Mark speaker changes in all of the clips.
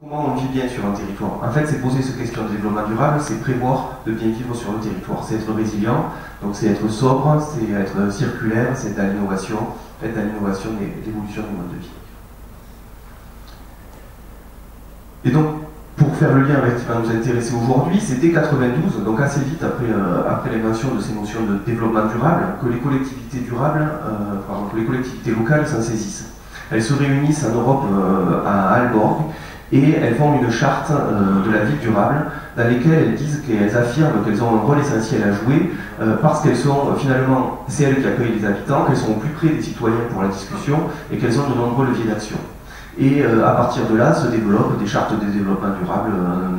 Speaker 1: Comment on vit bien sur un territoire? En fait, c'est poser cette question de développement durable, c'est prévoir de bien vivre sur le territoire. C'est être résilient, donc c'est être sobre, c'est être circulaire, c'est à l'innovation, être à l'innovation et l'évolution du mode de vie. Et donc, pour faire le lien avec ce qui va nous intéresser aujourd'hui, c'est dès 92, donc assez vite après l'invention de ces notions de développement durable, que les collectivités durables, que les collectivités locales s'en saisissent. Elles se réunissent en Europe à Aalborg et elles font une charte de la ville durable dans laquelle elles disent qu'elles affirment qu'elles ont un rôle essentiel à jouer parce qu'elles sont finalement, c'est elles qui accueillent les habitants, qu'elles sont au plus près des citoyens pour la discussion et qu'elles ont de nombreux leviers d'action. Et à partir de là se développent des chartes de développement durable,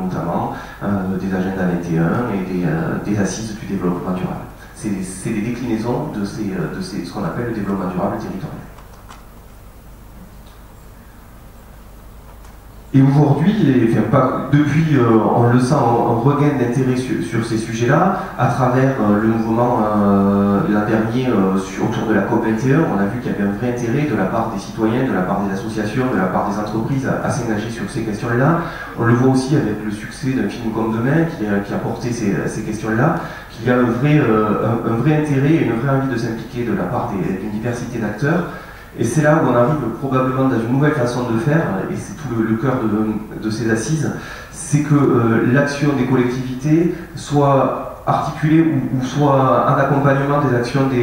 Speaker 1: notamment des agendas 21 et des assises du développement durable. C'est des déclinaisons de ce qu'on appelle le développement durable territorial. Et aujourd'hui, depuis, on le sent, un regain d'intérêt sur ces sujets-là, à travers le mouvement l'an dernier autour de la COP21, on a vu qu'il y avait un vrai intérêt de la part des citoyens, de la part des associations, de la part des entreprises à s'engager sur ces questions-là. On le voit aussi avec le succès d'un film comme Demain qui a porté ces questions-là, qu'il y a un vrai intérêt et une vraie envie de s'impliquer de la part d'une diversité d'acteurs. Et c'est là où on arrive probablement dans une nouvelle façon de faire, et c'est tout le cœur de ces assises, c'est que l'action des collectivités soit articulée ou soit en accompagnement des actions qui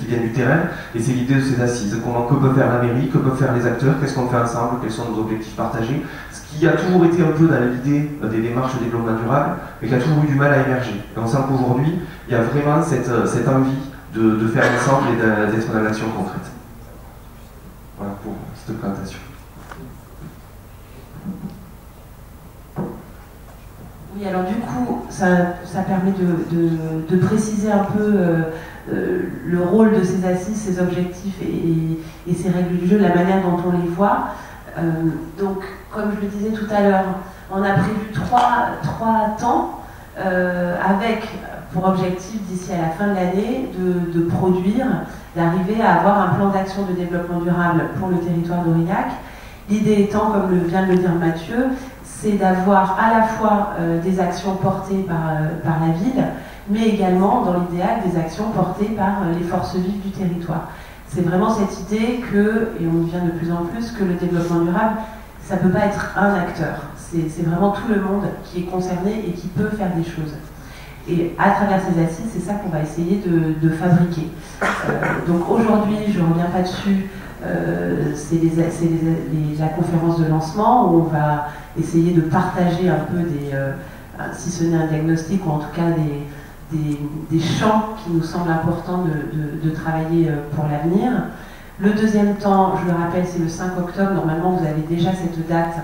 Speaker 1: viennent du terrain, et c'est l'idée de ces assises. Que peut faire la mairie, que peuvent faire les acteurs, qu'est-ce qu'on fait ensemble, quels sont nos objectifs partagés, ce qui a toujours été un peu dans l'idée des démarches de développement durable, mais qui a toujours eu du mal à émerger. Et on sent qu'aujourd'hui, il y a vraiment cette envie de faire ensemble et d'être dans l'action concrète. Voilà pour cette présentation.
Speaker 2: Oui, alors du coup, ça permet de préciser un peu le rôle de ces assises, ces objectifs et ces règles du jeu, la manière dont on les voit. Donc, comme je le disais tout à l'heure, on a prévu trois temps avec pour objectif d'ici à la fin de l'année de produire, d'arriver à avoir un plan d'action de développement durable pour le territoire d'Aurillac. L'idée étant, comme vient de le dire Mathieu, c'est d'avoir à la fois des actions portées par la ville, mais également, dans l'idéal, des actions portées par les forces vives du territoire. C'est vraiment cette idée que, et on y vient de plus en plus, que le développement durable, ça ne peut pas être un acteur. C'est vraiment tout le monde qui est concerné et qui peut faire des choses. Et à travers ces assises, c'est ça qu'on va essayer de fabriquer. Donc aujourd'hui, je ne reviens pas dessus, c'est la conférence de lancement où on va essayer de partager un peu si ce n'est un diagnostic, ou en tout cas des champs qui nous semblent importants de travailler pour l'avenir. Le deuxième temps, je le rappelle, c'est le 5 octobre. Normalement, vous avez déjà cette date,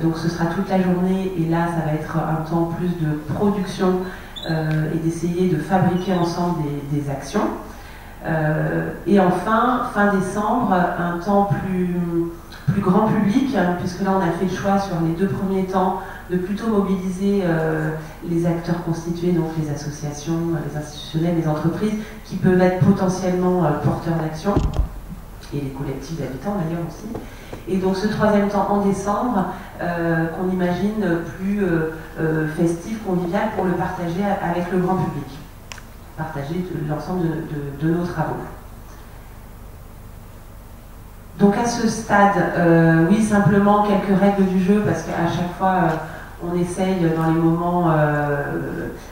Speaker 2: donc ce sera toute la journée. Et là, ça va être un temps plus de production et d'essayer de fabriquer ensemble des actions. Et enfin, fin décembre, un temps plus grand public, puisque là on a fait le choix sur les 2 premiers temps de plutôt mobiliser les acteurs constitués, donc les associations, les institutionnels, les entreprises, qui peuvent être potentiellement porteurs d'action, et les collectifs d'habitants d'ailleurs aussi. Et donc ce 3e temps en décembre, qu'on imagine plus festif, convivial, pour le partager avec le grand public. Partager l'ensemble de nos travaux. Donc à ce stade, oui, simplement quelques règles du jeu, parce qu'à chaque fois, on essaye dans les moments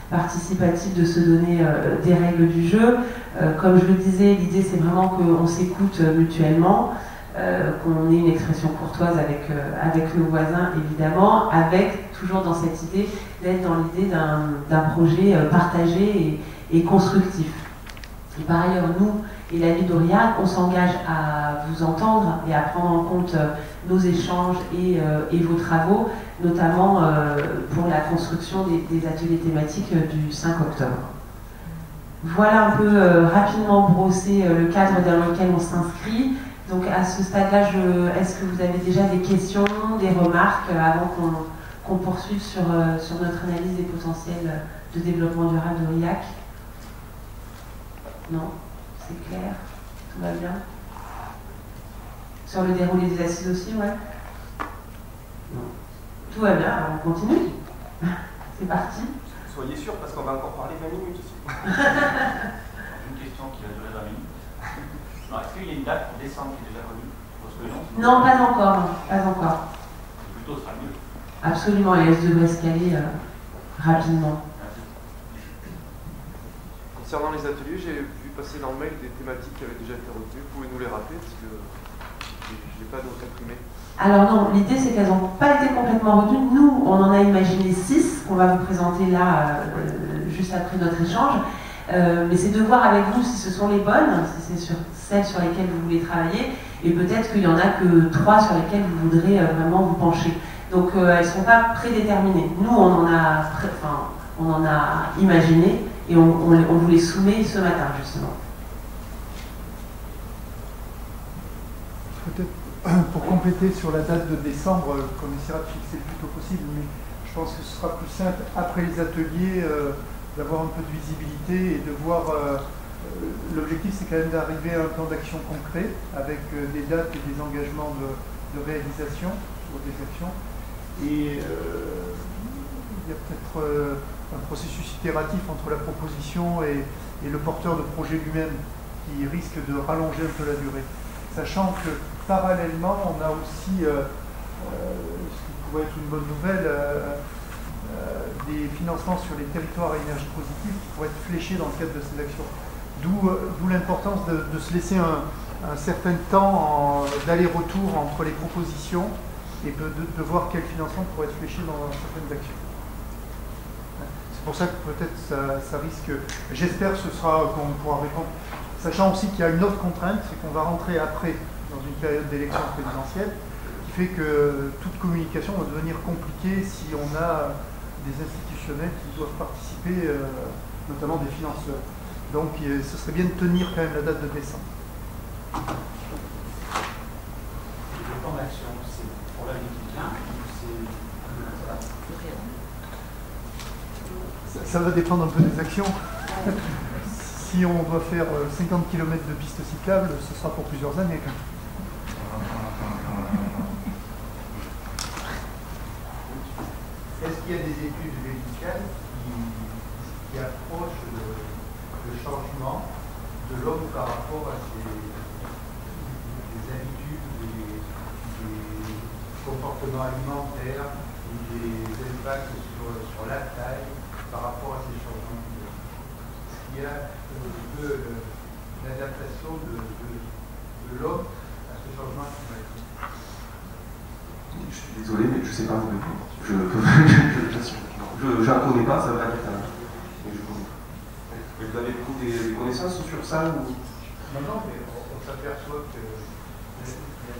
Speaker 2: participatifs de se donner des règles du jeu. Comme je le disais, l'idée c'est vraiment qu'on s'écoute mutuellement, qu'on ait une expression courtoise avec nos voisins, évidemment, avec toujours dans cette idée d'être dans l'idée d'un projet partagé et constructif. Et par ailleurs, nous et la ville d'Aurillac, on s'engage à vous entendre et à prendre en compte nos échanges et vos travaux, notamment pour la construction des ateliers thématiques du 5 octobre. Voilà un peu rapidement brossé le cadre dans lequel on s'inscrit. Donc à ce stade-là, est-ce que vous avez déjà des questions, des remarques avant qu'on poursuive sur notre analyse des potentiels de développement durable d'Aurillac? Non? C'est clair? Tout va bien? Sur le déroulé des assises aussi, ouais? Tout va bien, on continue. C'est parti.
Speaker 1: Soyez sûr, parce qu'on va encore parler 20 minutes aussi.
Speaker 3: Une question qui va durer 20 minutes. Est-ce qu'il y a une date pour décembre qui est déjà connue?
Speaker 2: Non, pas encore. Pas encore.
Speaker 3: Plutôt, ce sera mieux.
Speaker 2: Absolument, et elle devrait se caler rapidement.
Speaker 4: Concernant les ateliers, j'ai vu passer dans le mail des thématiques qui avaient déjà été retenues. Vous pouvez nous les rappeler, parce que je n'ai pas d'autres imprimés.
Speaker 2: Alors non, l'idée c'est qu'elles n'ont pas été complètement retenues. Nous, on en a imaginé 6 qu'on va vous présenter là, juste après notre échange. Mais c'est de voir avec vous si ce sont les bonnes, si c'est sur celles sur lesquelles vous voulez travailler, et peut-être qu'il n'y en a que 3 sur lesquelles vous voudrez vraiment vous pencher. Donc elles ne sont pas prédéterminées. Nous, on en a imaginé, et on vous les soumet ce matin, justement.
Speaker 5: Peut-être pour compléter sur la date de décembre, qu'on essaiera de fixer le plus tôt possible, mais je pense que ce sera plus simple, après les ateliers, d'avoir un peu de visibilité et de voir... l'objectif, c'est quand même d'arriver à un plan d'action concret, avec des dates et des engagements de réalisation sur des actions. Et il y a peut-être un processus itératif entre la proposition et le porteur de projet lui-même qui risque de rallonger un peu la durée. Sachant que parallèlement, on a aussi, ce qui pourrait être une bonne nouvelle, des financements sur les territoires à énergie positive qui pourraient être fléchés dans le cadre de ces actions. D'où l'importance de se laisser un certain temps d'aller-retour entre les propositions et de voir quel financement pourrait être fléché dans certaines actions. C'est pour ça que peut-être ça risque... J'espère que ce sera qu'on pourra répondre. Sachant aussi qu'il y a une autre contrainte, c'est qu'on va rentrer après dans une période d'élection présidentielle, qui fait que toute communication va devenir compliquée si on a des institutionnels qui doivent participer, notamment des financeurs. Donc ce serait bien de tenir quand même la date de décembre.
Speaker 3: Le plan d'action, c'est pour l'année qui vient ou c'est...
Speaker 5: Ça va dépendre un peu des actions. Si on doit faire 50 km de pistes cyclables, ce sera pour plusieurs années quand même.
Speaker 6: Est-ce qu'il y a des études médicales qui approchent le changement de l'homme par rapport à ses habitudes, des comportements alimentaires, des impacts sur la taille par rapport à ces changements? Est-ce qu'il y a l'adaptation de l'homme à ce changement climatique?
Speaker 1: Je suis désolé, mais je ne sais pas vous répondre. Je n'en connais pas, ça va pas dire ça. Vous avez des connaissances sur ça ou...
Speaker 6: Non, mais on s'aperçoit que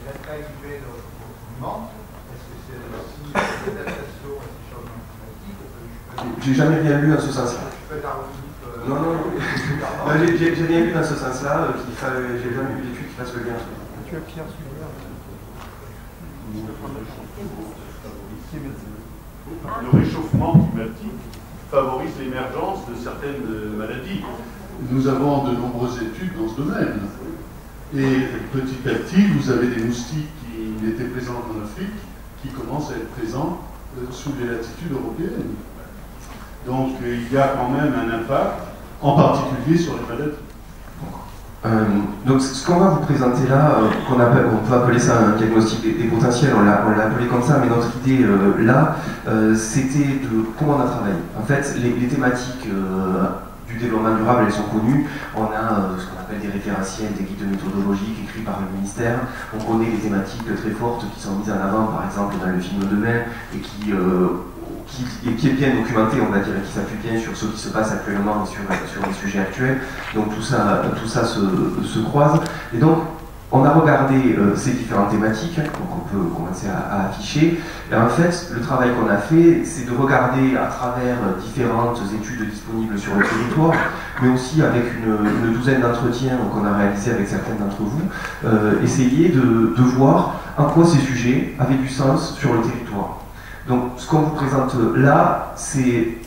Speaker 6: la taille humaine augmente. Est-ce que c'est aussi une adaptation à ces changements climatiques?
Speaker 1: J'ai jamais rien lu en ce sens-là. Non, j'ai rien lu dans ce sens-là. J'ai jamais vu d'études qui fassent le lien.
Speaker 5: Tu as Pierre Suivert.
Speaker 7: Le réchauffement climatique favorise l'émergence de certaines maladies. Nous avons de nombreuses études dans ce domaine. Et petit à petit, vous avez des moustiques qui étaient présents en Afrique, qui commencent à être présents sous les latitudes européennes. Donc il y a quand même un impact, en particulier sur les maladies.
Speaker 1: Donc ce qu'on va vous présenter là, on peut appeler ça un diagnostic des potentiels, on l'a appelé comme ça, mais notre idée là, c'était de comment on a travaillé. En fait, les thématiques du développement durable, elles sont connues. On a ce qu'on appelle des référentiels, des guides méthodologiques écrits par le ministère. On connaît les thématiques très fortes qui sont mises en avant, par exemple dans le film Demain, et qui est bien documenté, on va dire, et qui s'appuie bien sur ce qui se passe actuellement sur les sujets actuels. Donc tout ça se croise. Et donc, on a regardé ces différentes thématiques, donc on peut commencer à afficher. Et en fait, le travail qu'on a fait, c'est de regarder à travers différentes études disponibles sur le territoire, mais aussi avec une douzaine d'entretiens qu'on a réalisés avec certains d'entre vous, essayer de voir en quoi ces sujets avaient du sens sur le territoire. Donc, ce qu'on vous présente là, c'est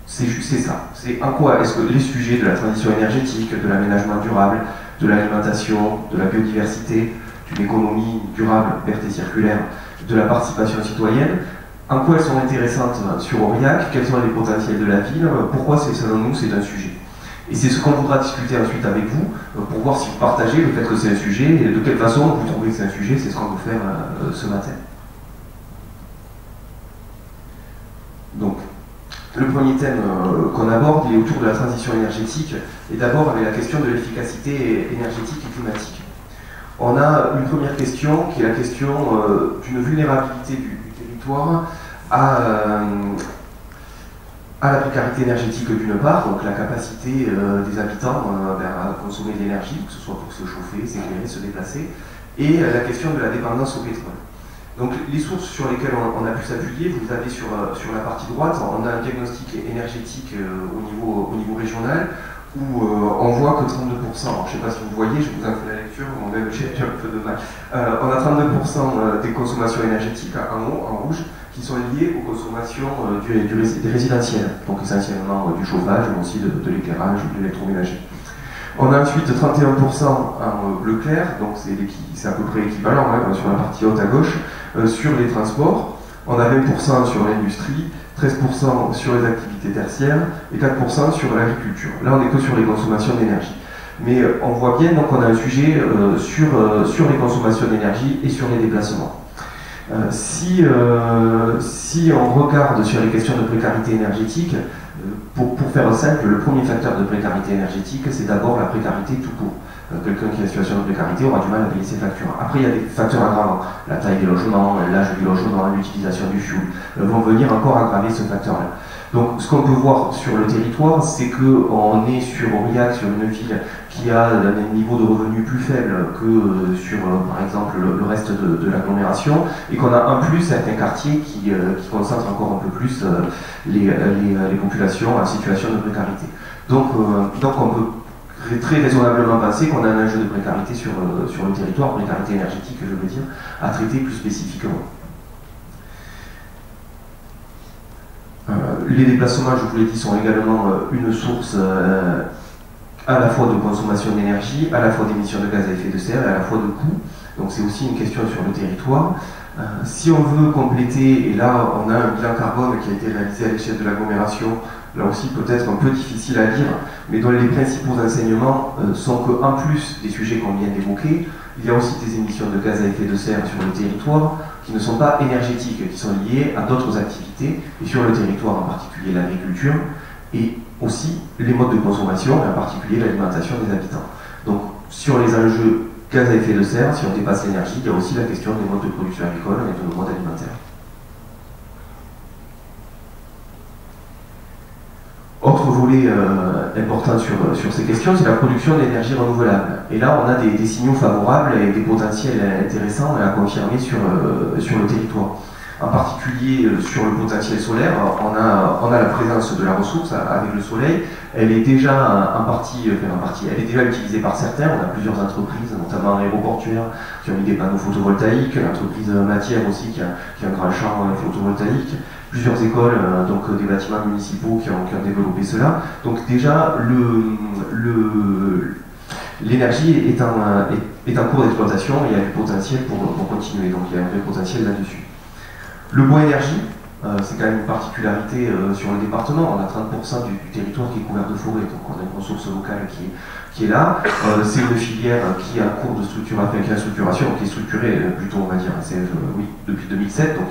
Speaker 1: ça. C'est en quoi est-ce que les sujets de la transition énergétique, de l'aménagement durable, de l'alimentation, de la biodiversité, d'une économie durable, verte et circulaire, de la participation citoyenne. En quoi elles sont intéressantes sur Aurillac, quels sont les potentiels de la ville, pourquoi selon nous c'est un sujet. Et c'est ce qu'on voudra discuter ensuite avec vous, pour voir si vous partagez le fait que c'est un sujet, et de quelle façon vous trouvez que c'est un sujet, c'est ce qu'on veut faire ce matin. Donc, le premier thème qu'on aborde est autour de la transition énergétique, et d'abord avec la question de l'efficacité énergétique et climatique. On a une première question qui est la question d'une vulnérabilité du territoire à la précarité énergétique d'une part, donc la capacité des habitants à consommer de l'énergie, que ce soit pour se chauffer, s'éclairer, se déplacer, et la question de la dépendance au pétrole. Donc les sources sur lesquelles on a pu s'appuyer, vous avez sur la partie droite, on a un diagnostic énergétique au niveau régional, où on voit que 32%, alors je ne sais pas si vous voyez, je vous ai fait la lecture, moi-même j'ai un peu de mal, on a 32% des consommations énergétiques en haut, en rouge, qui sont liées aux consommations des résidentiels, donc essentiellement du chauffage, mais aussi de l'éclairage ou de l'électroménager. On a ensuite 31% en bleu clair, donc c'est à peu près équivalent sur la partie haute à gauche, sur les transports. On a 20% sur l'industrie, 13% sur les activités tertiaires et 4% sur l'agriculture. Là, on n'est que sur les consommations d'énergie. Mais on voit bien donc on a un sujet sur les consommations d'énergie et sur les déplacements. Si on regarde sur les questions de précarité énergétique, pour faire simple, le premier facteur de précarité énergétique, c'est d'abord la précarité tout court. Quelqu'un qui est en situation de précarité aura du mal à payer ses factures. Après, il y a des facteurs aggravants. La taille des logements, l'âge du logement, l'utilisation du fioul vont venir encore aggraver ce facteur-là. Donc, ce qu'on peut voir sur le territoire, c'est qu'on est sur Aurillac, sur une ville qui a un niveau de revenus plus faible que sur, par exemple, le reste de l'agglomération, et qu'on a en plus certains quartiers qui concentrent encore un peu plus les populations en situation de précarité. Donc on peut très raisonnablement penser qu'on a un enjeu de précarité sur le territoire, précarité énergétique, je veux dire, à traiter plus spécifiquement. Les déplacements, je vous l'ai dit, sont également une source à la fois de consommation d'énergie, à la fois d'émissions de gaz à effet de serre, et à la fois de coûts. Donc c'est aussi une question sur le territoire. Si on veut compléter, et là on a un bilan carbone qui a été réalisé à l'échelle de l'agglomération, là aussi peut-être un peu difficile à lire, mais dont les principaux enseignements sont qu'en plus des sujets qu'on vient d'évoquer, il y a aussi des émissions de gaz à effet de serre sur le territoire qui ne sont pas énergétiques, qui sont liées à d'autres activités, et sur le territoire en particulier l'agriculture, et aussi les modes de consommation, et en particulier l'alimentation des habitants. Donc sur les enjeux gaz à effet de serre, si on dépasse l'énergie, il y a aussi la question des modes de production agricole et de nos modes alimentaires. Autre volet important sur ces questions, c'est la production d'énergie renouvelable. Et là, on a des signaux favorables et des potentiels intéressants à confirmer sur le territoire. En particulier sur le potentiel solaire, on a la présence de la ressource avec le soleil. Elle est déjà elle est déjà utilisée par certains. On a plusieurs entreprises, notamment aéroportuaires, qui ont mis des panneaux photovoltaïques, l'entreprise Matière aussi qui a un grand champ photovoltaïque, plusieurs écoles, donc des bâtiments municipaux qui ont développé cela. Donc déjà, l'énergie est en cours d'exploitation et il y a du potentiel pour continuer. Donc il y a un vrai potentiel là-dessus. Le bois énergie, c'est quand même une particularité sur le département. On a 30% du territoire qui est couvert de forêt, donc on a une ressource locale qui est là. C'est une filière qui est en cours de structuration, qui est structurée plutôt, on va dire, depuis 2007, donc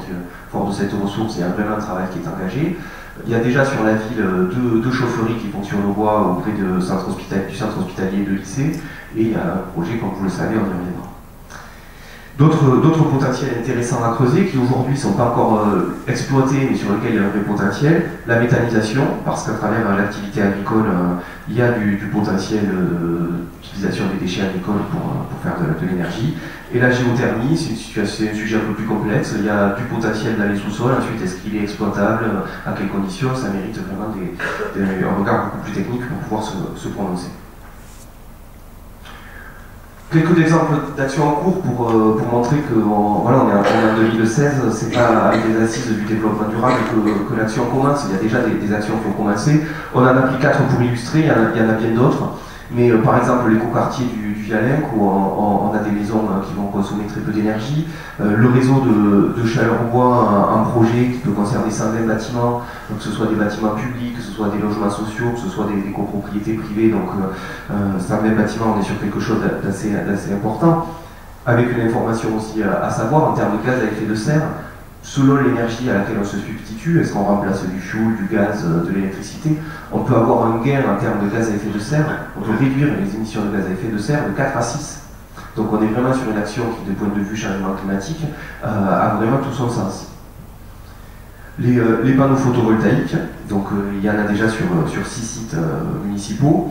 Speaker 1: fort de cette ressource, il y a vraiment un travail qui est engagé. Il y a déjà sur la ville deux chaufferies qui fonctionnent au bois auprès du centre hospitalier de lycée, et il y a un projet, comme vous le savez, on y reviendra. D'autres potentiels intéressants à creuser qui aujourd'hui ne sont pas encore exploités mais sur lesquels il y a un vrai potentiel, la méthanisation, parce qu'à travers l'activité agricole, il y a du potentiel d'utilisation des déchets agricoles pour faire de l'énergie, et la géothermie, c'est un sujet un peu plus complexe, il y a du potentiel dans les sous-sols, ensuite est-ce qu'il est exploitable, à quelles conditions, ça mérite vraiment un regard beaucoup plus technique pour pouvoir se prononcer. Quelques exemples d'actions en cours pour montrer que voilà, on est en 2016, c'est pas avec les assises du développement durable que l'action commence, il y a déjà des actions qui ont commencé. On en a pris 4 pour illustrer, il y en a bien d'autres, mais par exemple l'écoquartier du Vialenc où on a des maisons qui vont consommer très peu d'énergie. Le réseau de chaleur bois, un projet qui peut concerner 120 bâtiments, donc que ce soit des bâtiments publics, que ce soit des logements sociaux, que ce soit des copropriétés privées. Donc 120 bâtiments, on est sur quelque chose d'assez important. Avec une information aussi à savoir en termes de gaz à effet de serre, selon l'énergie à laquelle on se substitue, est-ce qu'on remplace du fioul, du gaz, de l'électricité, on peut avoir un gain en termes de gaz à effet de serre, on peut réduire les émissions de gaz à effet de serre de 4 à 6. Donc on est vraiment sur une action qui, du point de vue changement climatique, a vraiment tout son sens. Les panneaux photovoltaïques, donc il y en a déjà sur 6 sites municipaux,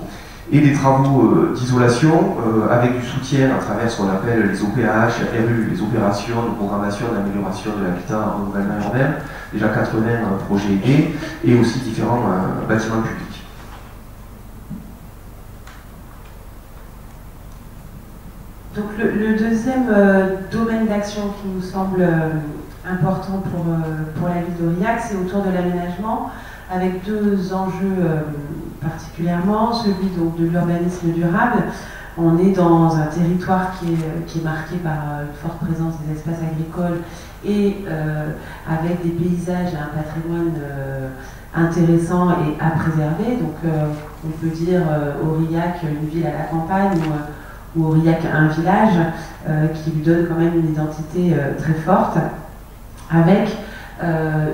Speaker 1: et des travaux d'isolation avec du soutien à travers ce qu'on appelle les OPH, RU, les opérations de programmation d'amélioration de l'habitat en renouvellement urbain, déjà 80 projets aidés, et aussi différents bâtiments publics.
Speaker 2: Donc le deuxième domaine d'action qui nous semble important pour la ville d'Aurillac, c'est autour de l'aménagement, avec deux enjeux particulièrement, celui donc, de l'urbanisme durable. On est dans un territoire qui est marqué par une forte présence des espaces agricoles et avec des paysages et un patrimoine intéressant et à préserver. Donc on peut dire Aurillac, une ville à la campagne, ou Aurillac, un village qui lui donne quand même une identité très forte, avec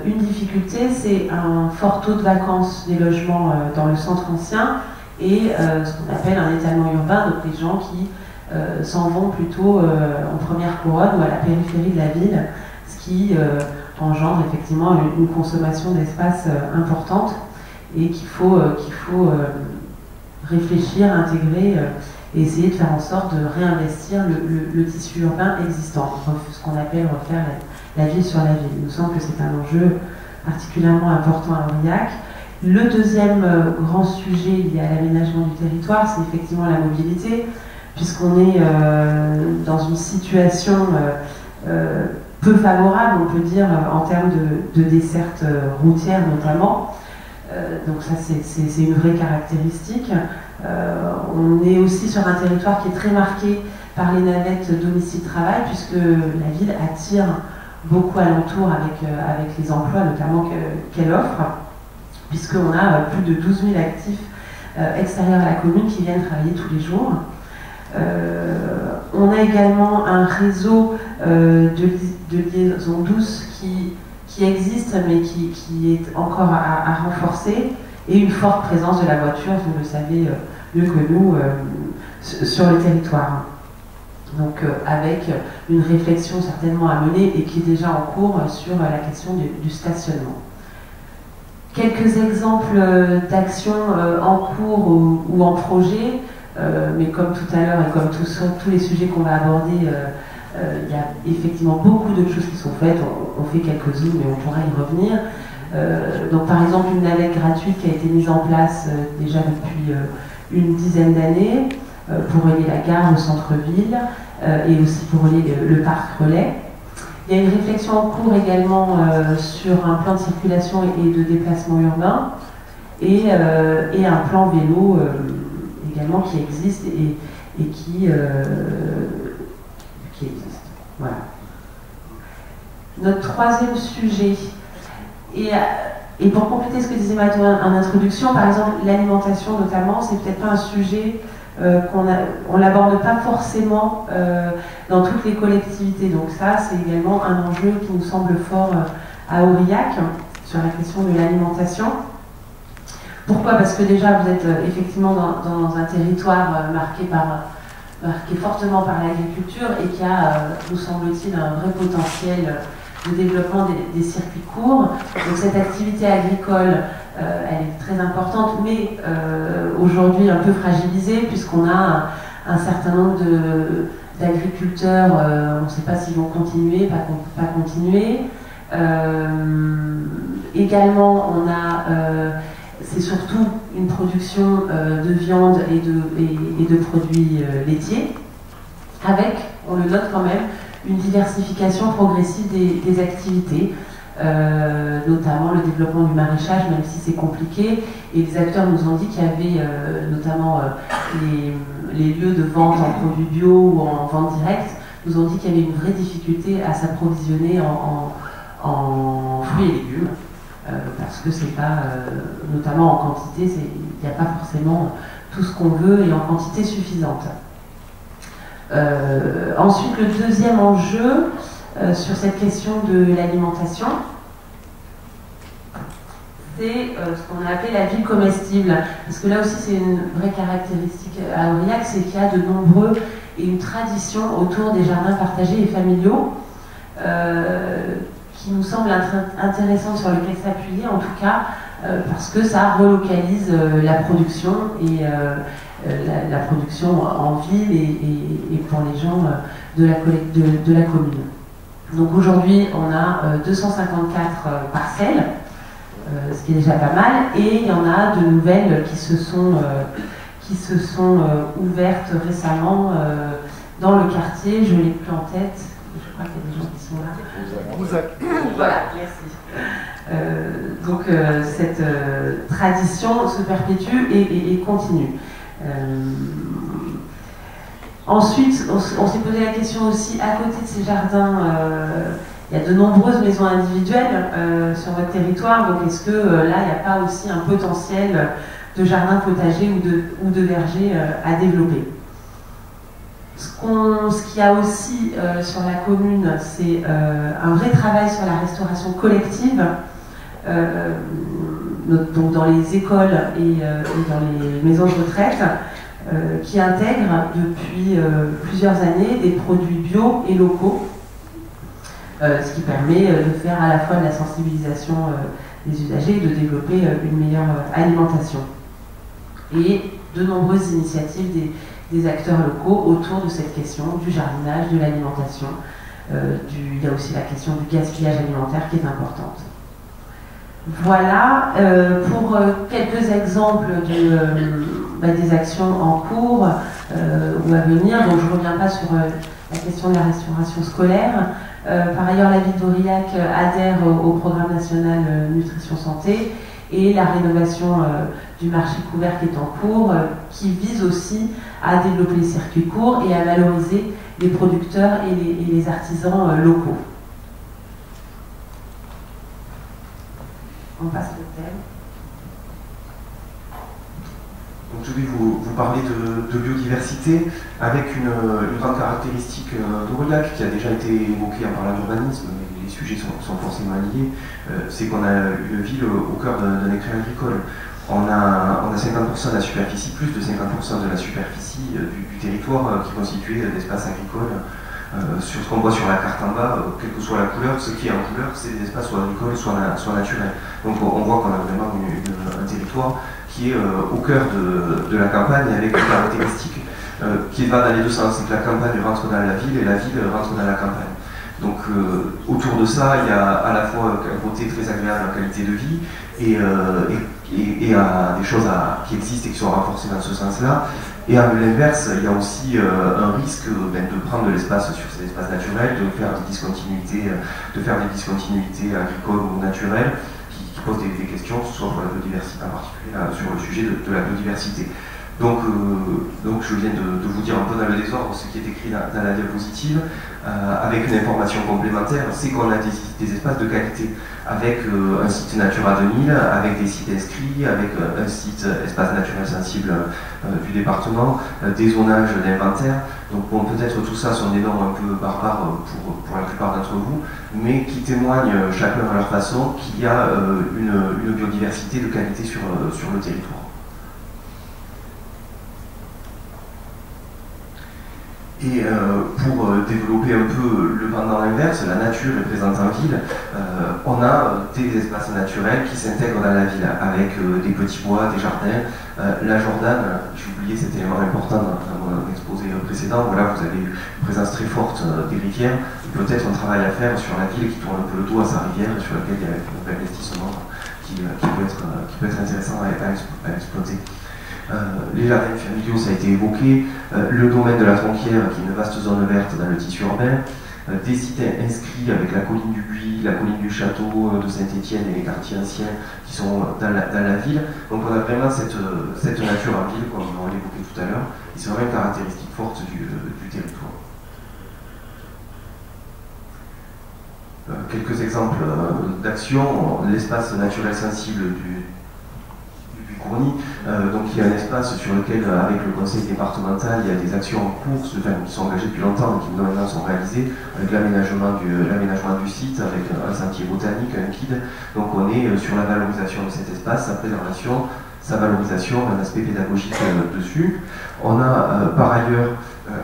Speaker 2: une difficulté, c'est un fort taux de vacances des logements dans le centre ancien et ce qu'on appelle un étalement urbain, donc les gens qui s'en vont plutôt en première couronne ou à la périphérie de la ville, ce qui engendre effectivement une consommation d'espace importante et qu'il faut réfléchir, intégrer et essayer de faire en sorte de réinvestir le tissu urbain existant, ce qu'on appelle refaire la ville sur la ville. Il nous semble que c'est un enjeu particulièrement important à Aurillac. Le deuxième grand sujet lié à l'aménagement du territoire, c'est effectivement la mobilité, puisqu'on est dans une situation peu favorable, on peut dire, en termes de desserte routière notamment. Donc ça, c'est une vraie caractéristique. On est aussi sur un territoire qui est très marqué par les navettes domicile-travail, puisque la ville attire beaucoup alentour avec les emplois notamment qu'elle offre, puisqu'on a plus de 12 000 actifs extérieurs à la commune qui viennent travailler tous les jours. On a également un réseau de liaisons douces qui existe mais qui est encore à renforcer, et une forte présence de la voiture, vous le savez mieux que nous, sur le territoire. Donc avec une réflexion certainement à mener et qui est déjà en cours sur la question du stationnement. Quelques exemples d'actions en cours ou en projet, mais comme tout à l'heure et comme tous les sujets qu'on va aborder, il y a effectivement beaucoup de choses qui sont faites, on fait quelques-unes mais on pourra y revenir. Donc par exemple une navette gratuite qui a été mise en place déjà depuis une dizaine d'années pour relier la gare au centre-ville et aussi pour relier le parc relais. Il y a une réflexion en cours également sur un plan de circulation et de déplacement urbain et un plan vélo également qui existe et qui existe. Voilà. Notre troisième sujet, et pour compléter ce que disait Mathieu en introduction, par exemple l'alimentation notamment, c'est peut-être pas un sujet on l'aborde pas forcément dans toutes les collectivités. Donc ça, c'est également un enjeu qui nous semble fort à Aurillac sur la question de l'alimentation. Pourquoi? Parce que déjà, vous êtes effectivement dans un territoire marqué fortement par l'agriculture et qui a, nous semble-t-il, un vrai potentiel de développement des circuits courts. Donc cette activité agricole, elle est très importante, mais aujourd'hui un peu fragilisée, puisqu'on a un certain nombre d'agriculteurs, on ne sait pas s'ils vont continuer, pas continuer. Également, on a, c'est surtout une production de viande et de produits laitiers, avec, on le note quand même, une diversification progressive des activités, notamment le développement du maraîchage, même si c'est compliqué. Et les acteurs nous ont dit qu'il y avait notamment les lieux de vente en produits bio ou en vente directe, nous ont dit qu'il y avait une vraie difficulté à s'approvisionner en fruits et légumes, parce que c'est pas, notamment en quantité, il n'y a pas forcément tout ce qu'on veut et en quantité suffisante. Ensuite, le deuxième enjeu sur cette question de l'alimentation, c'est ce qu'on a appelé la ville comestible. Parce que là aussi, c'est une vraie caractéristique à Aurillac, c'est qu'il y a de nombreux et une tradition autour des jardins partagés et familiaux qui nous semble intéressante, sur lequel s'appuyer en tout cas, parce que ça relocalise la production et la production en ville et pour les gens de la commune. Donc aujourd'hui, on a 254 parcelles, ce qui est déjà pas mal, et il y en a de nouvelles qui se sont ouvertes récemment dans le quartier. Je ne l'ai plus en tête, je crois qu'il y a des gens qui sont là.
Speaker 5: Brouzac.
Speaker 2: Voilà, merci. Donc cette tradition se perpétue et continue. Ensuite, on s'est posé la question aussi, à côté de ces jardins, il y a de nombreuses maisons individuelles sur votre territoire, donc est-ce que là, il n'y a pas aussi un potentiel de jardin potager ou de verger à développer? Ce qu'il y a aussi sur la commune, c'est un vrai travail sur la restauration collective, donc dans les écoles et dans les maisons de retraite, qui intègrent depuis plusieurs années des produits bio et locaux, ce qui permet de faire à la fois de la sensibilisation des usagers et de développer une meilleure alimentation. Et de nombreuses initiatives des acteurs locaux autour de cette question du jardinage, de l'alimentation. Il y a aussi la question du gaspillage alimentaire qui est importante. Voilà pour quelques exemples des actions en cours ou à venir. Donc je ne reviens pas sur la question de la restauration scolaire. Par ailleurs, la ville d'Aurillac adhère au programme national Nutrition Santé et la rénovation du marché couvert qui est en cours, qui vise aussi à développer les circuits courts et à valoriser les producteurs et les artisans locaux. On passe le thème.
Speaker 1: Donc, je vais vous parler de biodiversité avec une grande caractéristique d'Aurillac qui a déjà été évoquée en parlant d'urbanisme, mais les sujets sont forcément liés. C'est qu'on a une ville au cœur d'un écrin agricole. On a 50% de la superficie, plus de 50% de la superficie du territoire qui est constitué d'espaces agricoles. Sur ce qu'on voit sur la carte en bas, quelle que soit la couleur, ce qui est en couleur, c'est des espaces soit agricoles, soit naturels. Donc on voit qu'on a vraiment un territoire qui est au cœur de la campagne avec une caractéristique qui va dans les deux sens, c'est que la campagne rentre dans la ville et la ville rentre dans la campagne. Donc autour de ça, il y a à la fois un côté très agréable en qualité de vie et des choses qui existent et qui sont renforcées dans ce sens-là. Et à l'inverse, il y a aussi un risque de prendre de l'espace sur ces espaces naturels, de faire des discontinuités agricoles ou naturelles qui posent des questions, que ce soit pour la biodiversité en particulier, sur le sujet de la biodiversité. Donc je viens de vous dire un peu dans le désordre ce qui est écrit dans la diapositive, avec une information complémentaire, c'est qu'on a des espaces de qualité, avec un site Natura 2000, avec des sites inscrits, avec un site espace naturel sensible du département, des zonages d'inventaire. Donc bon, peut-être tout ça sont des noms un peu barbares pour la plupart d'entre vous, mais qui témoignent chacun à leur façon qu'il y a une biodiversité de qualité sur le territoire. Et pour développer un peu le pendant inverse, la nature est présente en ville, on a des espaces naturels qui s'intègrent dans la ville, avec des petits bois, des jardins. La Jordanne, j'ai oublié cet élément important dans mon exposé précédent, voilà, vous avez une présence très forte des rivières, peut-être un travail à faire sur la ville qui tourne un peu le dos à sa rivière, sur laquelle il y a un investissement qui peut être intéressant à exploiter. Les jardins familiaux, ça a été évoqué, le domaine de la Tronquière, qui est une vaste zone verte dans le tissu urbain, des sites inscrits avec la colline du Buis, la colline du Château de Saint-Étienne et les quartiers anciens qui sont dans la ville. Donc on a vraiment cette nature en ville, comme on l'évoquait tout à l'heure, et c'est vraiment une caractéristique forte du territoire. Quelques exemples d'action. L'espace naturel sensible du Buis-Courny, donc il y a un espace sur lequel, avec le conseil départemental, il y a des actions en cours qui sont engagées depuis longtemps et qui maintenant sont réalisées, avec l'aménagement du site, avec un sentier botanique, un guide. Donc on est sur la valorisation de cet espace, sa préservation, sa valorisation, un aspect pédagogique dessus. On a par ailleurs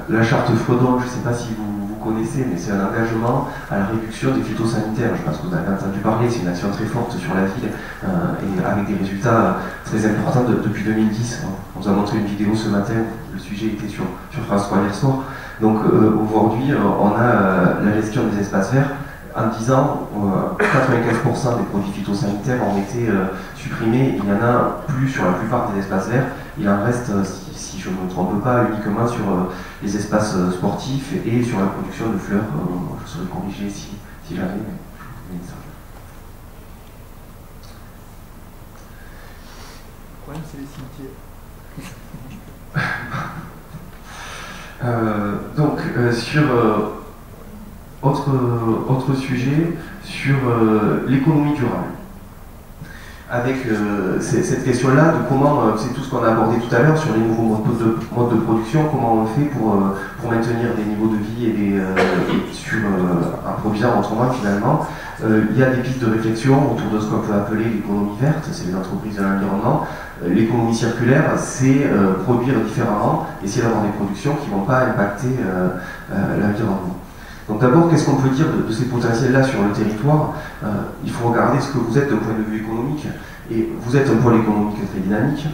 Speaker 1: la charte Fredon, je ne sais pas si vous connaissez, mais c'est un engagement à la réduction des phytosanitaires. Je pense que vous avez entendu parler, c'est une action très forte sur la ville et avec des résultats très importants depuis 2010. On vous a montré une vidéo ce matin, le sujet était sur France 3 hier soir. Donc aujourd'hui, on a la gestion des espaces verts. En 10 ans, 95% des produits phytosanitaires ont été supprimés. Il n'y en a plus sur la plupart des espaces verts. Il en reste, si je ne me trompe pas, uniquement sur les espaces sportifs et sur la production de fleurs. Je serais corrigé si jamais.
Speaker 5: Le problème, c'est les cimetières.
Speaker 1: Donc, sur autre sujet, sur l'économie durable. Avec cette question-là de comment, c'est tout ce qu'on a abordé tout à l'heure sur les nouveaux modes de production, comment on fait pour maintenir des niveaux de vie et sur un produisant autrement finalement. Il y a des pistes de réflexion autour de ce qu'on peut appeler l'économie verte, c'est les entreprises de l'environnement. L'économie circulaire, c'est produire différemment, essayer d'avoir des productions qui ne vont pas impacter l'environnement. Donc d'abord, qu'est-ce qu'on peut dire de ces potentiels-là sur le territoire? Il faut regarder ce que vous êtes d'un point de vue économique. Et vous êtes un pôle économique très dynamique,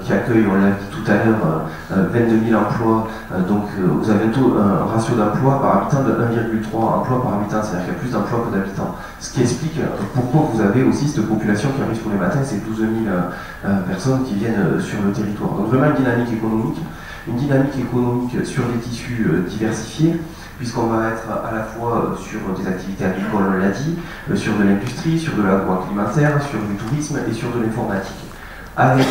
Speaker 1: qui accueille, on l'a dit tout à l'heure, 22 000 emplois. Donc vous avez un ratio d'emploi par habitant de 1,3 emplois par habitant, c'est-à-dire qu'il y a plus d'emplois que d'habitants. Ce qui explique pourquoi vous avez aussi cette population qui arrive tous les matins, ces 12 000 personnes qui viennent sur le territoire. Donc vraiment une dynamique économique sur des tissus diversifiés, puisqu'on va être à la fois sur des activités agricoles, on l'a dit, sur de l'industrie, sur de l'agroalimentaire, sur du tourisme et sur de l'informatique. Avec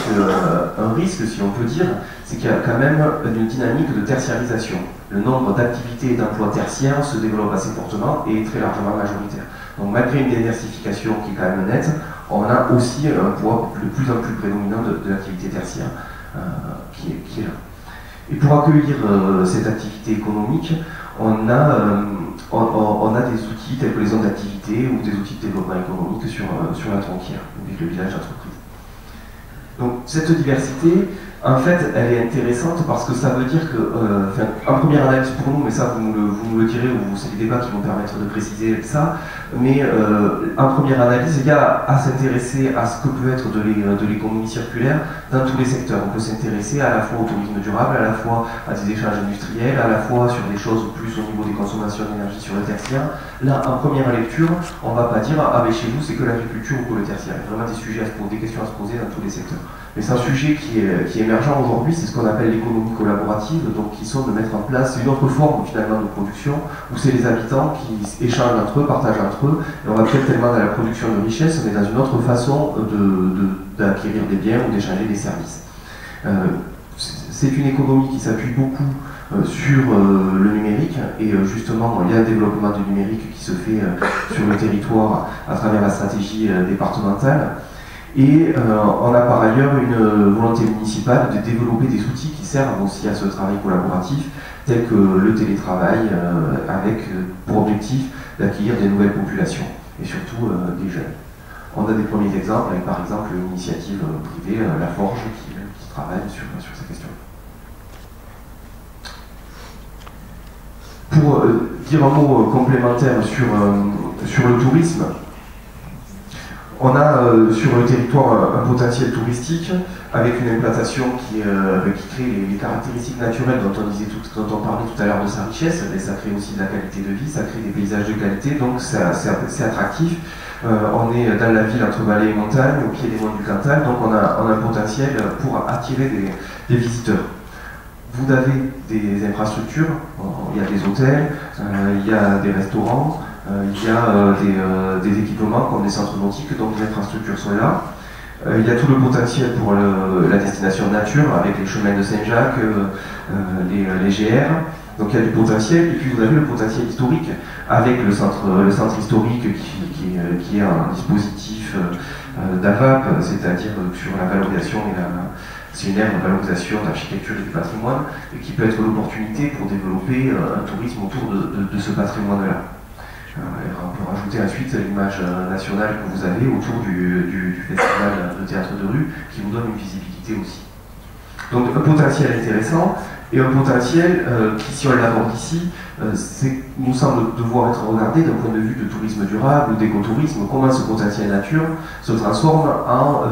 Speaker 1: un risque, si on peut dire, c'est qu'il y a quand même une dynamique de tertiarisation. Le nombre d'activités et d'emplois tertiaires se développe assez fortement et est très largement majoritaire. Donc malgré une diversification qui est quand même nette, on a aussi un poids de plus en plus prédominant de l'activité tertiaire qui est là. Et pour accueillir cette activité économique, on a des outils tels que les zones d'activité ou des outils de développement économique sur la tronquière, avec le village d'entreprise. Donc cette diversité, en fait, elle est intéressante parce que ça veut dire que, en première analyse pour nous, mais ça vous nous le direz, ou c'est des débats qui vont permettre de préciser ça, mais en première analyse, il y a à s'intéresser à ce que peut être de l'économie circulaire dans tous les secteurs. On peut s'intéresser à la fois au tourisme durable, à la fois à des échanges industriels, à la fois sur des choses plus au niveau des consommations d'énergie sur le tertiaire. Là, en première lecture, on ne va pas dire « Ah, mais chez vous, c'est que l'agriculture ou que le tertiaire ». Il y a vraiment des sujets à se poser, des questions à se poser dans tous les secteurs. Mais c'est un sujet qui est émergent aujourd'hui, c'est ce qu'on appelle l'économie collaborative, donc qui sont de mettre en place une autre forme finalement de production, où c'est les habitants qui échangent entre eux, partagent entre eux, et on va peut-être tellement dans la production de richesse, mais dans une autre façon d'acquérir des biens ou d'échanger des services. C'est une économie qui s'appuie beaucoup sur le numérique, et justement il y a un développement du numérique qui se fait sur le territoire à travers la stratégie départementale. Et on a par ailleurs une volonté municipale de développer des outils qui servent aussi à ce travail collaboratif, tels que le télétravail, avec pour objectif d'accueillir des nouvelles populations, et surtout des jeunes. On a des premiers exemples, avec par exemple une initiative privée, La Forge, qui travaille sur ces questions. Pour dire un mot complémentaire sur le tourisme, on a sur le territoire un potentiel touristique avec une implantation qui crée les caractéristiques naturelles dont on parlait tout à l'heure de sa richesse, mais ça crée aussi de la qualité de vie, ça crée des paysages de qualité, donc c'est attractif. On est dans la ville entre vallée et montagne, au pied des monts du Cantal, donc on a un potentiel pour attirer des visiteurs. vous avez des infrastructures, il y a des hôtels, il y a des restaurants, il y a des équipements comme des centres nautiques, donc les infrastructures sont là. Il y a tout le potentiel pour la destination nature avec les chemins de Saint-Jacques, les GR. Donc il y a du potentiel, et puis vous avez le potentiel historique avec le centre historique qui est un dispositif d'AVAP, c'est-à-dire sur la valorisation et c'est une aire de valorisation d'architecture et du patrimoine, et qui peut être l'opportunité pour développer un tourisme autour de ce patrimoine-là. On peut rajouter ensuite l'image nationale que vous avez autour du festival de théâtre de rue, qui vous donne une visibilité aussi. Donc un potentiel intéressant, et un potentiel qui, si on l'aborde ici, nous semble devoir être regardé d'un point de vue de tourisme durable ou d'écotourisme, comment ce potentiel nature se transforme en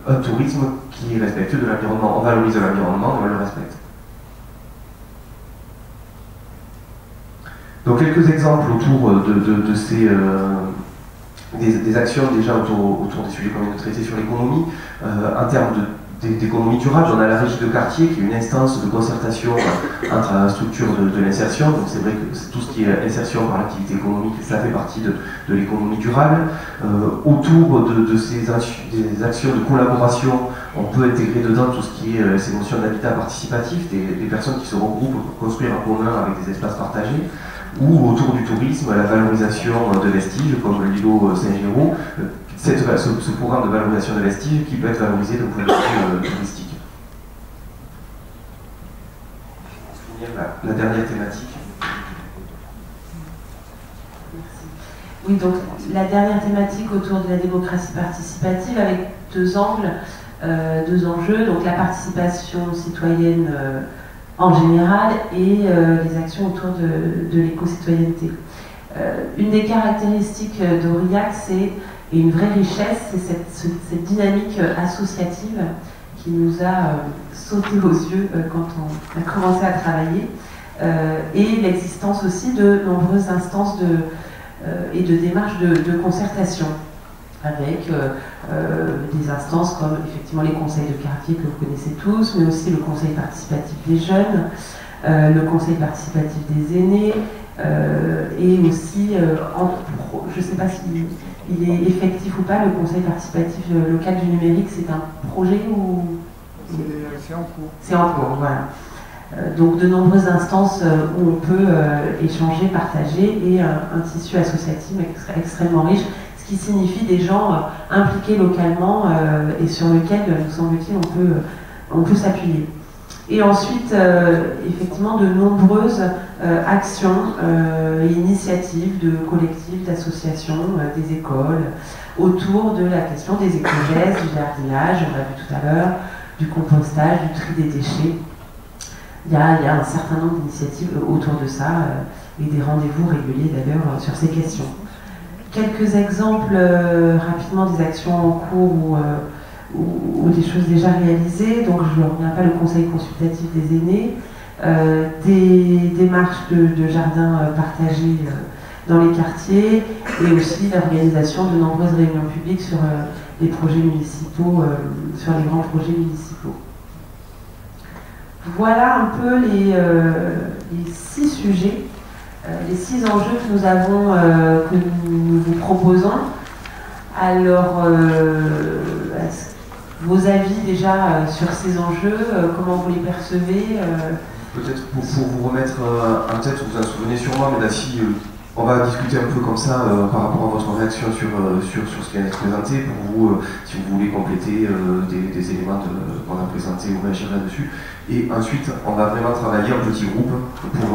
Speaker 1: un tourisme qui est respectueux de l'environnement. On valorise l'environnement et on le respecte. Donc quelques exemples autour de ces des actions déjà autour des sujets qu'on vient de traiter sur l'économie. En termes d'économie durable, on a la régie de quartier qui est une instance de concertation entre la structure de l'insertion. Donc c'est vrai que tout ce qui est insertion par l'activité économique, ça fait partie de l'économie durable. Autour de ces actions de collaboration, on peut intégrer dedans tout ce qui est ces notions d'habitat participatif, des personnes qui se regroupent pour construire en commun avec des espaces partagés. Ou autour du tourisme, la valorisation de vestiges, comme l'îlot Saint-Géraud, ce programme de valorisation de vestiges qui peut être valorisé d'un point de vue touristique. La dernière thématique.
Speaker 2: Oui, donc la dernière thématique autour de la démocratie participative avec deux angles, deux enjeux, donc la participation citoyenne en général et les actions autour de l'éco-citoyenneté. Une des caractéristiques d'Aurillac, et une vraie richesse, c'est cette dynamique associative qui nous a sauté aux yeux quand on a commencé à travailler, et l'existence aussi de nombreuses instances et de démarches de concertation, avec des instances comme effectivement les conseils de quartier que vous connaissez tous, mais aussi le conseil participatif des jeunes, le conseil participatif des aînés, et aussi, je ne sais pas s'il est effectif ou pas, le conseil participatif local du numérique, c'est un projet ou...
Speaker 5: C'est en cours.
Speaker 2: C'est en cours, voilà. Donc de nombreuses instances où on peut échanger, partager, et un tissu associatif extrêmement riche, ce qui signifie des gens impliqués localement et sur lesquels, nous semble-t-il, on peut s'appuyer. Et ensuite, effectivement, de nombreuses actions et initiatives de collectifs, d'associations, des écoles, autour de la question des éco-gestes, du jardinage, on l'a vu tout à l'heure, du compostage, du tri des déchets. Il y a un certain nombre d'initiatives autour de ça, et des rendez-vous réguliers d'ailleurs sur ces questions. Quelques exemples rapidement des actions en cours ou des choses déjà réalisées. Donc je ne reviens pas, le conseil consultatif des aînés, des démarches de jardins partagés dans les quartiers, et aussi l'organisation de nombreuses réunions publiques sur les projets municipaux, sur les grands projets municipaux. Voilà un peu les 6 sujets, les 6 enjeux que nous avons, que nous vous proposons. Alors, vos avis déjà sur ces enjeux, comment vous les percevez
Speaker 1: Peut-être pour vous remettre en tête, vous en souvenez sûrement, mais là, si on va discuter un peu comme ça par rapport à votre réaction sur ce qui vient d'être présenté, pour vous, si vous voulez compléter des éléments qu'on a présentés ou réagir là-dessus. Et ensuite, on va vraiment travailler en petit groupe pour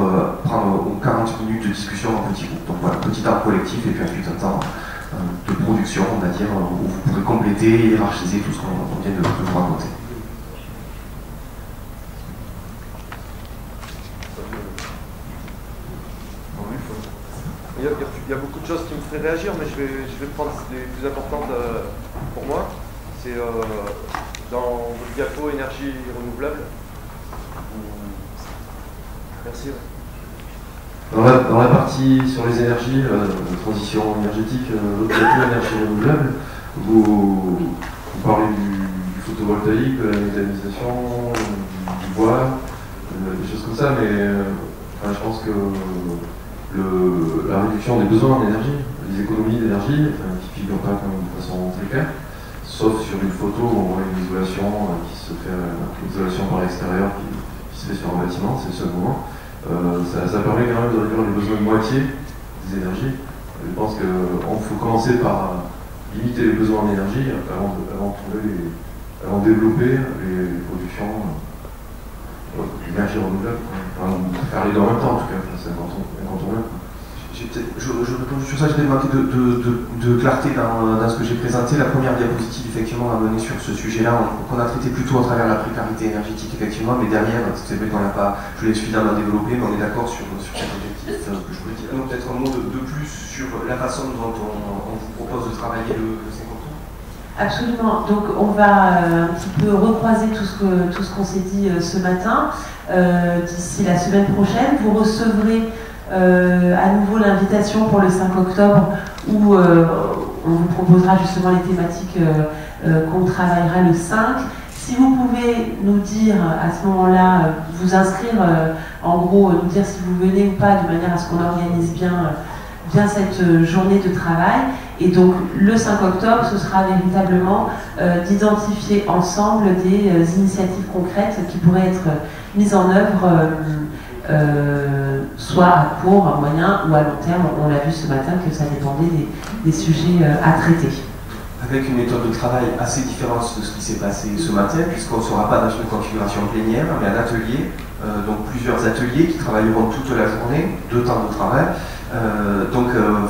Speaker 1: prendre 40 minutes de discussion en petit groupe. Donc voilà, petit temps collectif et puis ensuite un temps de production, on va dire, où vous pourrez compléter et hiérarchiser tout ce qu'on vient de vous raconter.
Speaker 4: Il y a beaucoup de choses qui me feraient réagir, mais je vais prendre les plus importantes pour moi. C'est dans votre diapo énergie renouvelable. Merci.
Speaker 1: Dans la partie sur les énergies, transition énergétique, votre diapo énergie renouvelable, vous parlez du photovoltaïque, de la méthanisation, du bois,
Speaker 8: des choses comme ça, mais je pense que la réduction des besoins en énergie, les économies d'énergie, qui ne figurent pas comme de façon très claire, sauf sur une photo où on voit une isolation qui se fait, l'isolation par l'extérieur qui se fait sur un bâtiment, c'est le seul moment. Ça permet quand même de réduire les besoins de moitié des énergies. Je pense qu'il faut commencer par limiter les besoins en énergie avant de développer les productions d'énergie renouvelable. Faire les deux en même temps en tout cas, c'est incontournable.
Speaker 1: Je réponds sur ça, j'ai manqué de clarté dans ce que j'ai présenté. La première diapositive, effectivement, a mené sur ce sujet-là, qu'on a traité plutôt à travers la précarité énergétique, effectivement, mais derrière, c'est vrai qu'on n'a pas, je l'ai suffisamment développé, mais on est d'accord sur cet objectif que je voulais dire. Donc peut-être un mot de plus sur la façon dont on vous propose de travailler le 50 ans.
Speaker 2: Absolument. Donc on va un petit peu recroiser tout ce qu'on s'est dit ce matin. D'ici la semaine prochaine, vous recevrez à nouveau l'invitation pour le 5 octobre où on vous proposera justement les thématiques qu'on travaillera le 5. Si vous pouvez nous dire à ce moment-là, vous inscrire, en gros, nous dire si vous venez ou pas, de manière à ce qu'on organise bien cette journée de travail. Et donc le 5 octobre, ce sera véritablement d'identifier ensemble des initiatives concrètes qui pourraient être mises en œuvre soit à court, à moyen ou à long terme. On l'a vu ce matin que ça dépendait des sujets à traiter.
Speaker 1: Avec une méthode de travail assez différente de ce qui s'est passé ce matin, puisqu'on ne sera pas dans une configuration plénière, mais un atelier, donc plusieurs ateliers qui travailleront toute la journée, 2 temps de travail,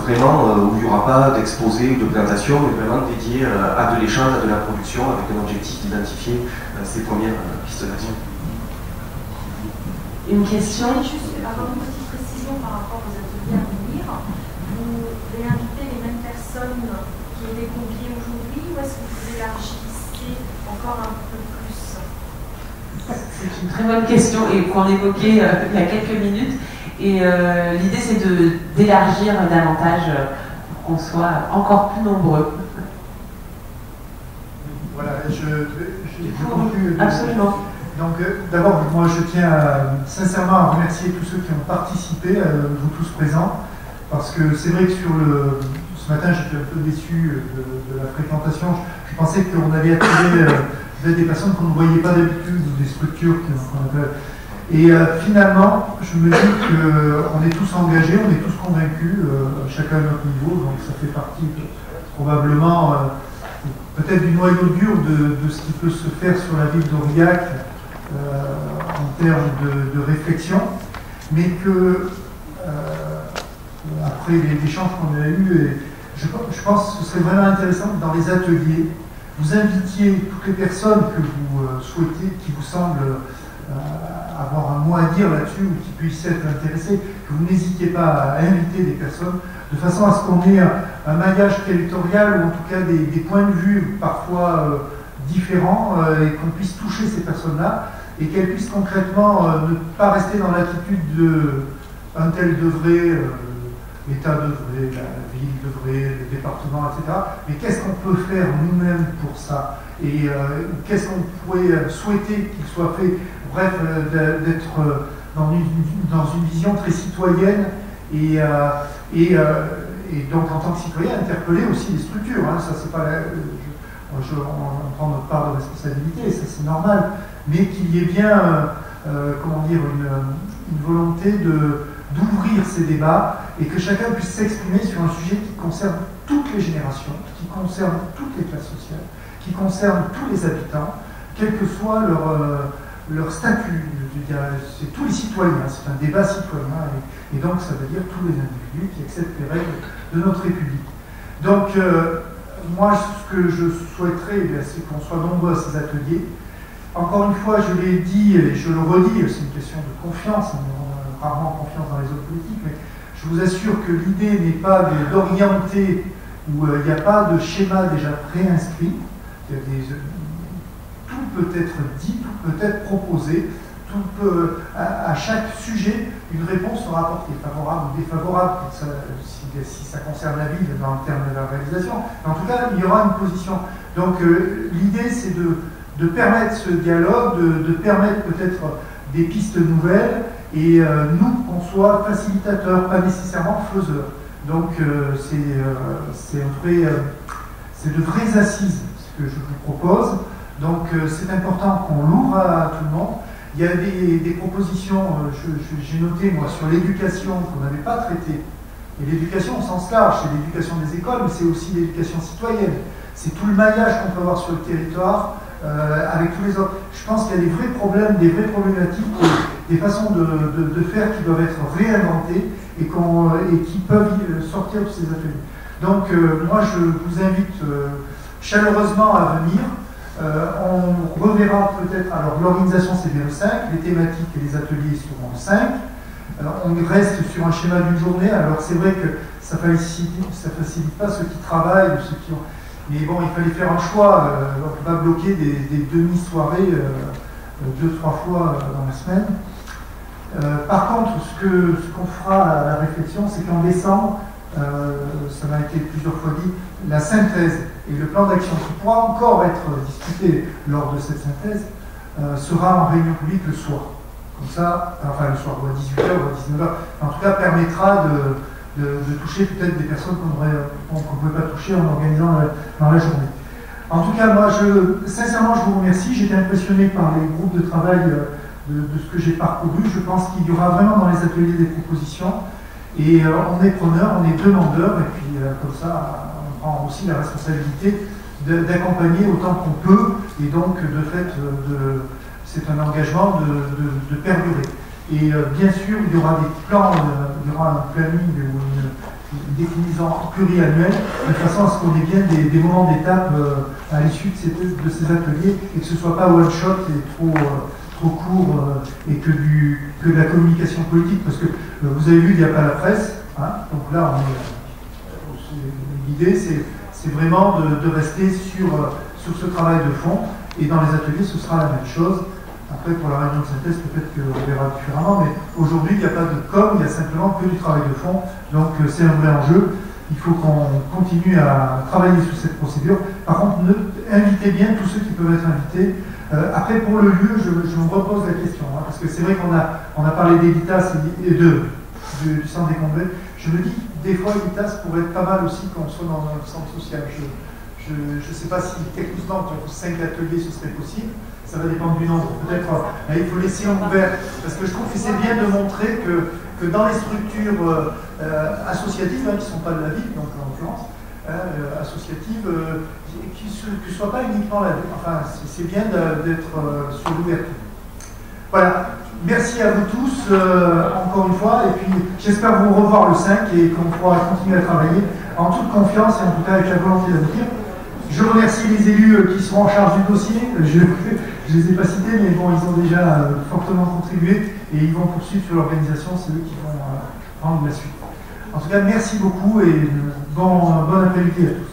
Speaker 1: vraiment où il n'y aura pas d'exposé ou de présentation, mais vraiment dédié à de l'échange, à de la production, avec un objectif d'identifier ces premières pistes d'action.
Speaker 2: Une question?
Speaker 9: Juste avoir une petite précision par rapport aux ateliers à venir. Vous réinvitez les mêmes personnes qui étaient conviées aujourd'hui ou est-ce que vous élargissez encore un peu plus?
Speaker 2: C'est une très bonne question et qu'on évoquait il y a quelques minutes. Et l'idée c'est d'élargir davantage pour qu'on soit encore plus nombreux.
Speaker 5: Voilà, je conclue.
Speaker 2: Absolument.
Speaker 5: Donc d'abord, moi je tiens sincèrement à remercier tous ceux qui ont participé, vous tous présents, parce que c'est vrai que ce matin j'étais un peu déçu de la fréquentation. Je pensais qu'on allait attirer des personnes qu'on ne voyait pas d'habitude, ou des structures et finalement, je me dis qu'on est tous engagés, on est tous convaincus, chacun à notre niveau, donc ça fait partie probablement peut-être du noyau dur de ce qui peut se faire sur la ville d'Aurillac en termes de réflexion, mais que après les échanges qu'on a eus, je pense que ce serait vraiment intéressant que dans les ateliers, vous invitiez toutes les personnes que vous souhaitez, qui vous semblent avoir un mot à dire là-dessus ou qui puissent être intéressés, que vous n'hésitiez pas à inviter des personnes de façon à ce qu'on ait un maillage territorial ou en tout cas des points de vue parfois différents et qu'on puisse toucher ces personnes-là et qu'elles puissent concrètement ne pas rester dans l'attitude de un tel devrait, l'État devrait, la ville devrait, le département, etc. Mais qu'est-ce qu'on peut faire nous-mêmes pour ça et qu'est-ce qu'on pourrait souhaiter qu'il soit fait? Bref, d'être dans une vision très citoyenne et donc en tant que citoyen interpeller aussi les structures. Hein, ça c'est pas on prend notre part de responsabilité, ça c'est normal, mais qu'il y ait bien comment dire une volonté d'ouvrir ces débats et que chacun puisse s'exprimer sur un sujet qui concerne toutes les générations, qui concerne toutes les classes sociales, qui concerne tous les habitants, quel que soit leur statut. C'est tous les citoyens, c'est un débat citoyen et donc ça veut dire tous les individus qui acceptent les règles de notre République. Donc moi ce que je souhaiterais, c'est qu'on soit nombreux à ces ateliers. Encore une fois, je l'ai dit et je le redis, c'est une question de confiance, on a rarement confiance dans les hommes politiques, mais je vous assure que l'idée n'est pas d'orienter où il n'y a pas de schéma déjà préinscrit. Tout peut être dit, tout peut être proposé, tout peut, à chaque sujet, une réponse sera apportée, favorable ou défavorable, si ça concerne la ville dans le terme de la réalisation. Mais en tout cas, il y aura une position. Donc l'idée, c'est de permettre ce dialogue, de permettre peut-être des pistes nouvelles, et nous, qu'on soit facilitateurs, pas nécessairement faiseurs. Donc c'est de vraies assises, ce que je vous propose. Donc c'est important qu'on l'ouvre à tout le monde. Il y a des propositions, j'ai noté moi, sur l'éducation qu'on n'avait pas traitée. Et l'éducation au sens large, c'est l'éducation des écoles, mais c'est aussi l'éducation citoyenne. C'est tout le maillage qu'on peut avoir sur le territoire avec tous les autres. Je pense qu'il y a des vrais problèmes, des vraies problématiques, des façons de faire qui doivent être réinventées et qui peuvent sortir de ces ateliers. Donc moi je vous invite chaleureusement à venir. On reverra peut-être, alors l'organisation c'est bien le 5, les thématiques et les ateliers seront le 5. On reste sur un schéma d'une journée, alors c'est vrai que ça facilite pas ceux qui travaillent, ceux qui ont... Mais bon, il fallait faire un choix, on ne peut pas bloquer des demi-soirées 2-3 fois dans la semaine. Par contre, ce qu'on fera à la réflexion, c'est qu'en décembre, ça m'a été plusieurs fois dit, la synthèse et le plan d'action qui pourra encore être discuté lors de cette synthèse sera en réunion publique le soir. Comme ça, enfin le soir, ou à 18h ou à 19h, en tout cas permettra de toucher peut-être des personnes qu'on ne pouvait pas toucher en organisant dans la journée. En tout cas, moi, sincèrement, je vous remercie. J'étais impressionné par les groupes de travail de ce que j'ai parcouru. Je pense qu'il y aura vraiment dans les ateliers des propositions. Et on est preneur, on est demandeur, et puis comme ça, on prend aussi la responsabilité d'accompagner autant qu'on peut, et donc de fait, c'est un engagement de perdurer. Et bien sûr, il y aura des plans, il y aura un planning ou une déclinaison pluriannuelle, de façon à ce qu'on ait bien des moments d'étape à l'issue de ces ateliers, et que ce ne soit pas one shot et trop court et que de la communication politique, parce que vous avez vu, il n'y a pas la presse, hein, donc là, l'idée, c'est vraiment de rester sur ce travail de fond, et dans les ateliers, ce sera la même chose. Après, pour la réunion de synthèse, peut-être qu'on verra différemment, mais aujourd'hui, il n'y a pas de com, il y a simplement que du travail de fond, donc c'est un vrai enjeu. Il faut qu'on continue à travailler sur cette procédure. Par contre, invitez bien tous ceux qui peuvent être invités. Après, pour le lieu, je me repose la question, hein, parce que c'est vrai qu'on a parlé d'Elitas et du centre des congrès. Je me dis, des fois, Elitas pourrait être pas mal aussi qu'on soit dans un centre social. Je ne sais pas si techniquement, pour 5 ateliers, ce serait possible. Ça va dépendre du nombre. Peut-être il faut laisser ouvert, parce que je trouve que c'est bien de montrer que dans les structures associatives, qui ne sont pas de la ville, donc en l'occurrence, associatives, qui ne soient pas uniquement la ville. Enfin, c'est bien d'être sur l'ouverture. Voilà. Merci à vous tous, encore une fois, et puis j'espère vous revoir le 5 et qu'on pourra continuer à travailler en toute confiance et en tout cas avec la volonté d'aboutir. Je remercie les élus qui seront en charge du dossier. Je ne les ai pas cités, mais bon, ils ont déjà fortement contribué et ils vont poursuivre sur l'organisation. C'est eux qui vont prendre la suite. En tout cas, merci beaucoup et bon après-midi à tous.